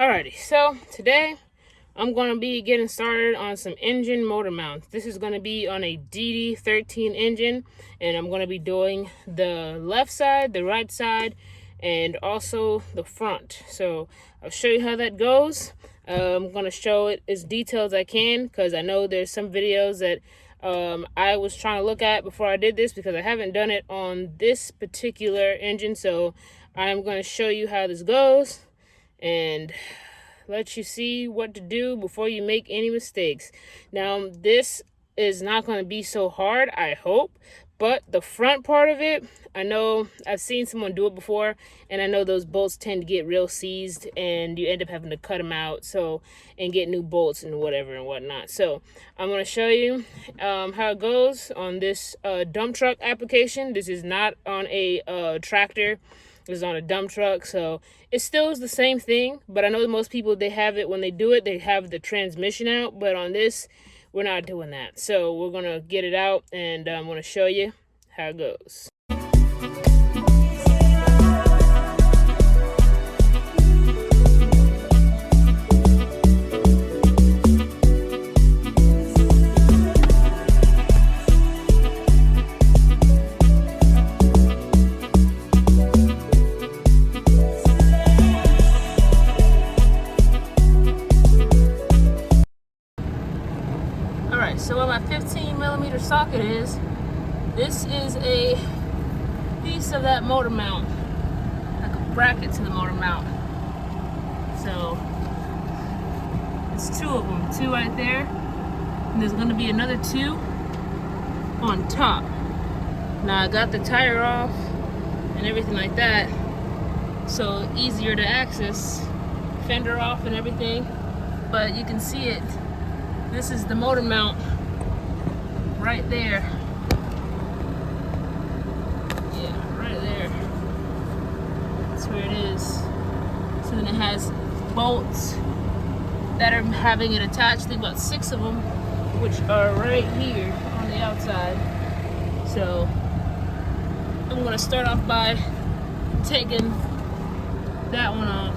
Alrighty, so today I'm going to be getting started on some engine motor mounts. This is going to be on a DD13 engine, and I'm going to be doing the left side, the right side, and also the front. So I'll show you how that goes. I'm going to show it as detailed as I can because I know there's some videos that I was trying to look at before I did this because I haven't done it on this particular engine. So I'm going to show you how this goes and let you see what to do before you make any mistakes. Now, this is not going to be so hard, I hope, but the front part of it, I know I've seen someone do it before, and I know those bolts tend to get real seized, and you end up having to cut them out, and get new bolts and whatever and whatnot. So I'm going to show you how it goes on this dump truck application. This is not on a tractor. Is on a dump truck, so it still is the same thing, but I know that most people, they have it when they do it, they have the transmission out, but on this we're not doing that. So we're gonna get it out, and I'm gonna show you how it goes. So where my 15mm socket is, this is a piece of that motor mount, like a bracket to the motor mount. So it's two of them, two right there, and there's going to be another two on top. Now I got the tire off and everything like that, so easier to access, fender off and everything, but you can see it. This is the motor mount right there. Yeah, right there. That's where it is. So then it has bolts that are having it attached. I think about 6 of them, which are right here on the outside. So I'm gonna start off by taking that one off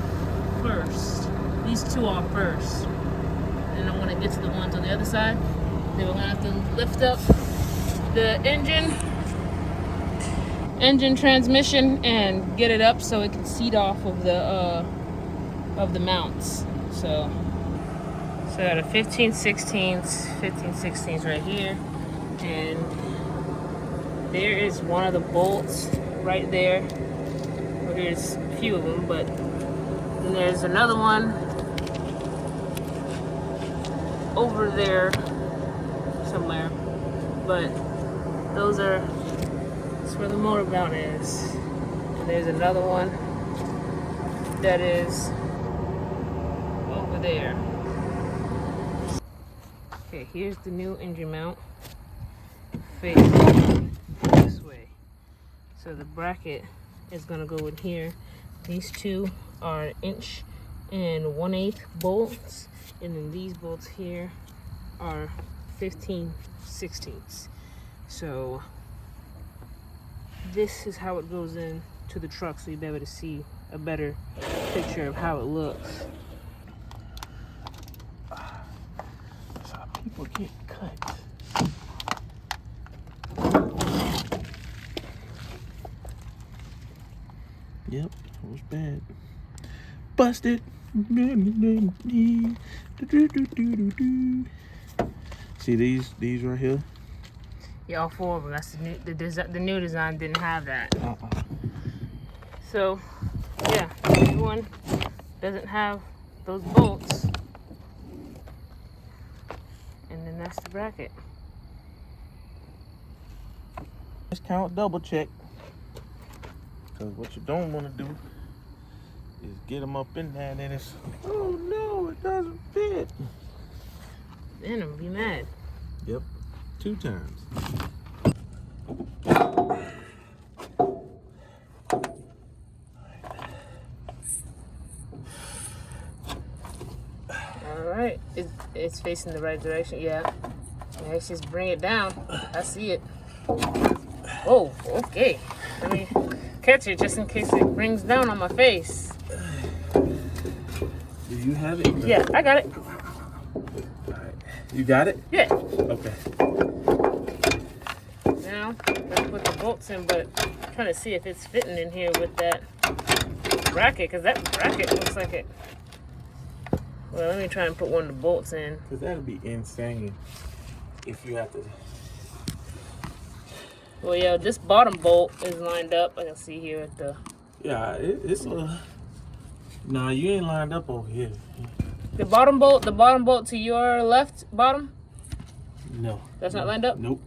first. These two off first. And I'm gonna get to the ones on the other side. Then we're gonna have to lift up the engine transmission and get it up so it can seat off of the mounts. So I got a 15/16 right here, and there is one of the bolts right there. Well, there's a few of them, but then there's another one over there somewhere, but that's where the motor mount is. And there's another one that is over there. Okay, here's the new engine mount facing this way. So the bracket is gonna go in here. These two are 1 1/8" bolts, and then these bolts here are 15/16. So this is how it goes in to the truck, so you'll be able to see a better picture of how it looks. So people get cut. Yep, that was bad. Busted. See these right here? Yeah, all 4 of them. That's the new design didn't have that. So yeah, this one doesn't have those bolts, and then that's the bracket. Discount double check, because what you don't want to do is get them up in there and then it's, oh no, it doesn't fit. Then I'm gonna be mad. Yep, 2 times. All right, it's facing the right direction. Yeah, let's just bring it down. I see it. Oh, okay. Let me catch it just in case it brings down on my face. Did you have it? Yeah, I got it. Alright. You got it? Yeah. Okay. Now, let's put the bolts in, but I'm trying to see if it's fitting in here with that bracket, because that bracket looks like it. Well, let me try and put one of the bolts in. Because that'd be insane if you have to. Well, yeah, this bottom bolt is lined up. I can see here at the... Yeah, it's a... Nah, you ain't lined up over here. The bottom bolt to your left bottom? No. That's not lined up? Nope.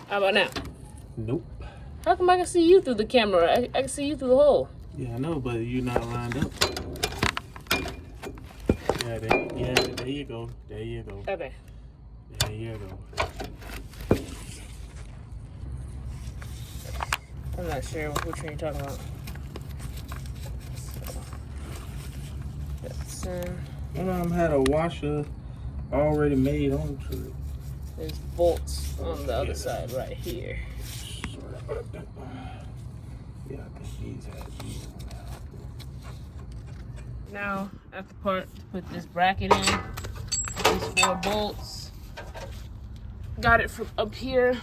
How about now? Nope. How come I can see you through the camera? I can see you through the hole. Yeah, I know, but you're not lined up. Yeah, there you go. There you go. Okay. There you go. I'm not sure which one you're talking about. So, that's, One of them had a washer already made onto it. there's bolts on the other side right here. Sorry about that. Yeah, I think these have these on now. Now, at the part to put this bracket in, these 4 bolts. Got it from up here.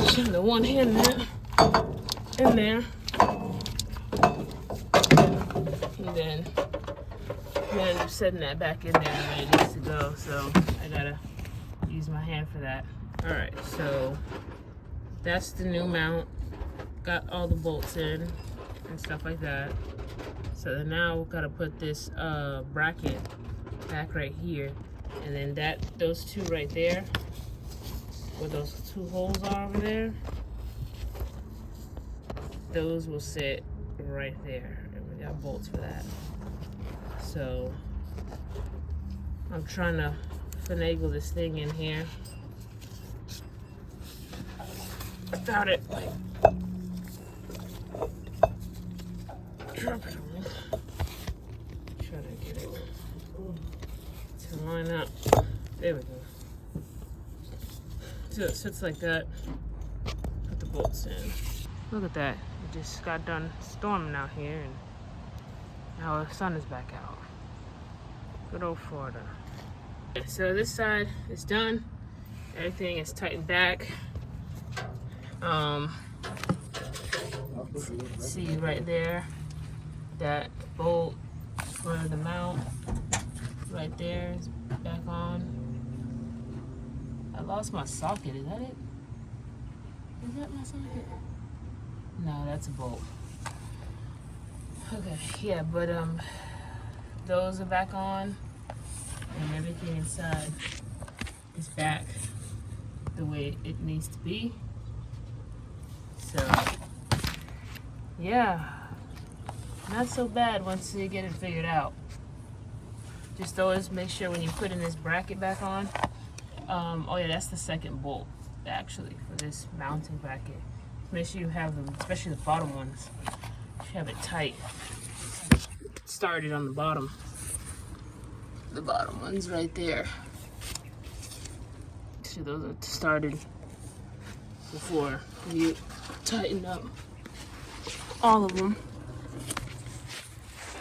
Shove the one hand in there. And then I'm setting that back in there the way it needs to go. So I gotta use my hand for that. All right, so that's the new mount. Got all the bolts in and stuff like that. So then now we've got to put this bracket back right here, and then those 2 right there, where those 2 holes are over there, those will sit right there, and we got bolts for that. So I'm trying to finagle this thing in here without it like dropping on me. Try to get it to line up. There we go. So it sits like that. Put the bolts in. Look at that. It just got done storming out here, and now the sun is back out. Good old Florida. So this side is done. Everything is tightened back. See right there, that bolt for the mount right there is back on. I lost my socket. Is that it? Is that my socket? No, that's a bolt. Okay, yeah, but those are back on, and everything inside is back the way it needs to be. So yeah, not so bad once you get it figured out. Just always make sure when you put in this bracket back on, oh yeah, that's the second bolt actually for this mounting bracket. Make sure you have them, especially the bottom ones, you have it tight. Started on the bottom ones right there. So those are started before you tighten up all of them.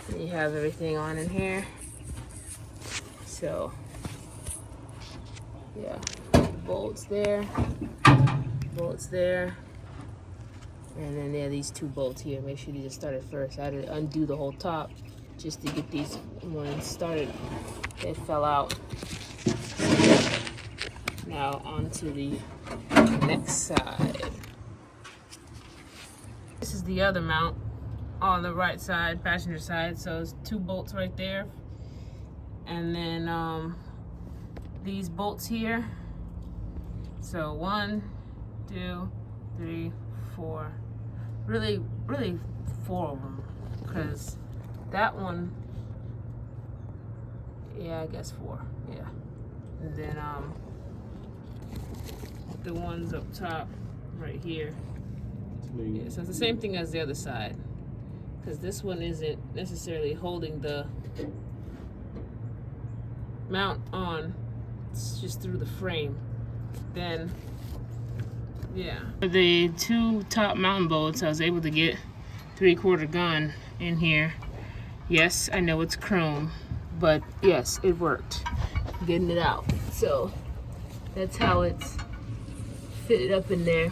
And you have everything on in here. So yeah, bolts there, and then there are these 2 bolts here. Make sure these are started first. I had to undo the whole top just to get these ones started. They fell out. Now onto the next side. This is the other mount on the right side, passenger side. So it's 2 bolts right there, and then these bolts here. So 1, 2, 3, 4. Really 4 of them, because that one, yeah, I guess 4, yeah. And then the ones up top right here. Yeah, so it's the same thing as the other side, because this one isn't necessarily holding the mount on, it's just through the frame. Then Yeah. For the 2 top mountain bolts, I was able to get 3/4 gun in here. Yes, I know it's chrome, but yes, it worked. Getting it out. So that's how it's fitted up in there.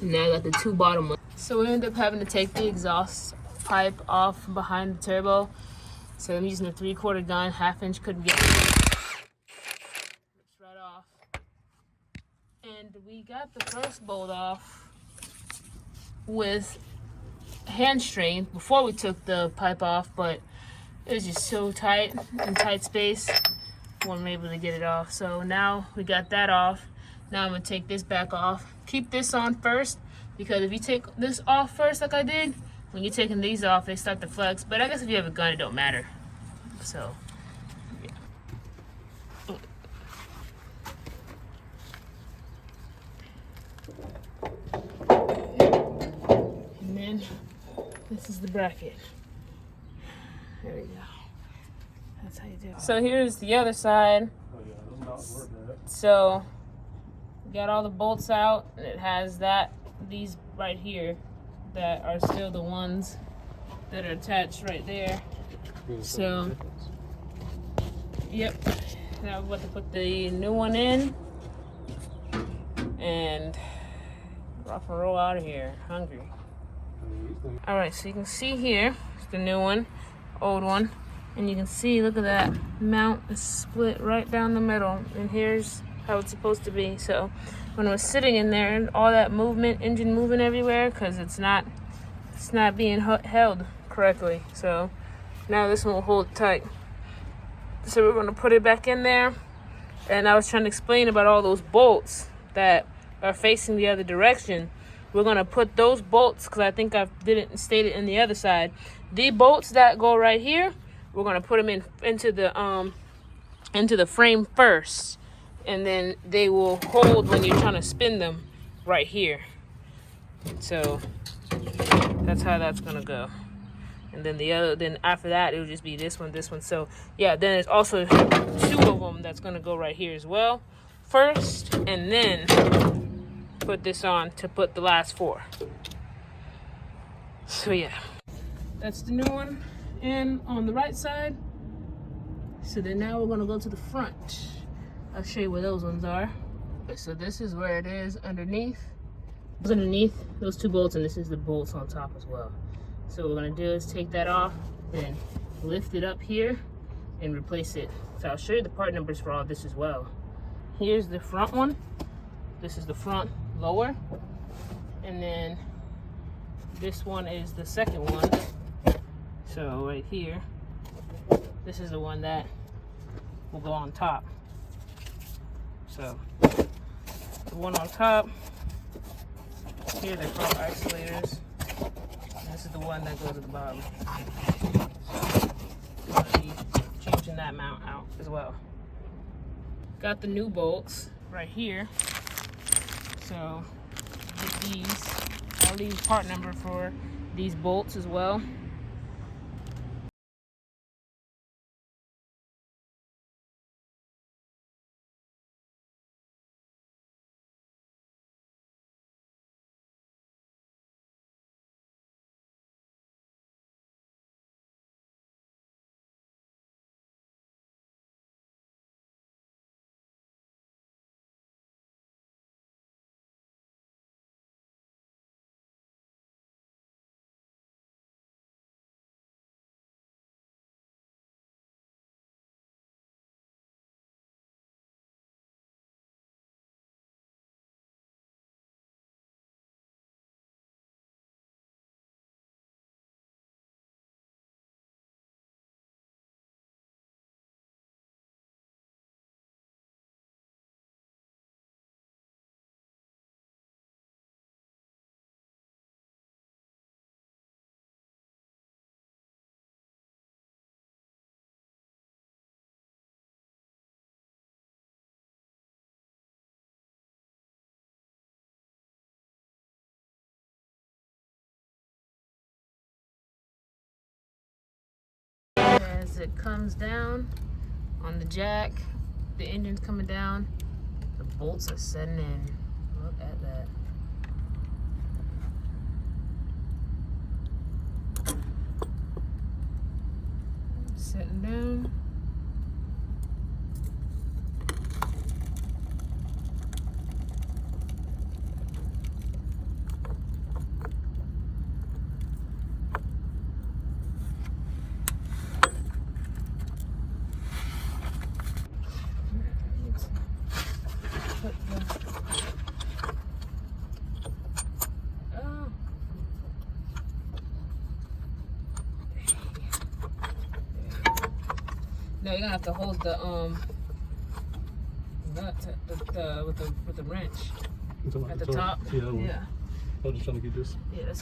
And now I got the 2 bottom ones. So we ended up having to take the exhaust pipe off behind the turbo. So I'm using a 3/4 gun, 1/2 inch couldn't get it. It's right off. And we got the first bolt off with hand strain before we took the pipe off, but it was just so tight in tight space, we weren't able to get it off. So now we got that off. Now I'm gonna take this back off. Keep this on first, because if you take this off first like I did, when you're taking these off, they start to flex. But I guess if you have a gun, it don't matter. So yeah. And then this is the bracket. There we go. That's how you do it. So here's the other side. So we got all the bolts out, and it has these right here that are still the ones that are attached right there. So yep, now we're about to put the new one in and rock and roll out of here. Hungry. All right, so you can see here, it's the new one, old one, and you can see, look at that mount is split right down the middle, and here's how it's supposed to be. So when it was sitting in there, all that movement, engine moving everywhere, because it's not being held correctly. So now this one will hold tight. So we're going to put it back in there, and I was trying to explain about all those bolts that are facing the other direction. We're going to put those bolts, because I think I didn't state it in the other side. The bolts that go right here, we're going to put them into the frame first, and then they will hold when you're trying to spin them right here. So that's how that's going to go. And then after that, it will just be this one. So yeah, then there's also 2 of them that's going to go right here as well first, and then put this on to put the last 4. So yeah, that's the new one in on the right side. So then now we're going to go to the front. I'll show you where those ones are. So this is where it is underneath. It's underneath those 2 bolts, and this is the bolts on top as well. So what we're going to do is take that off, then lift it up here and replace it. So I'll show you the part numbers for all this as well. Here's the front one. This is the front lower, and then this one is the second one. So right here, this is the one that will go on top. So the one on top, here they're called isolators. And this is the one that goes at the bottom. So I'm gonna be changing that mount out as well. Got the new bolts right here. So get these. I'll leave part number for these bolts as well. As it comes down on the jack, the engine's coming down, the bolts are setting in. Look at that. Sitting down. No, you're gonna have to hold the nut with the wrench at the top. Yeah. Yeah. I was just trying to get this. Yeah.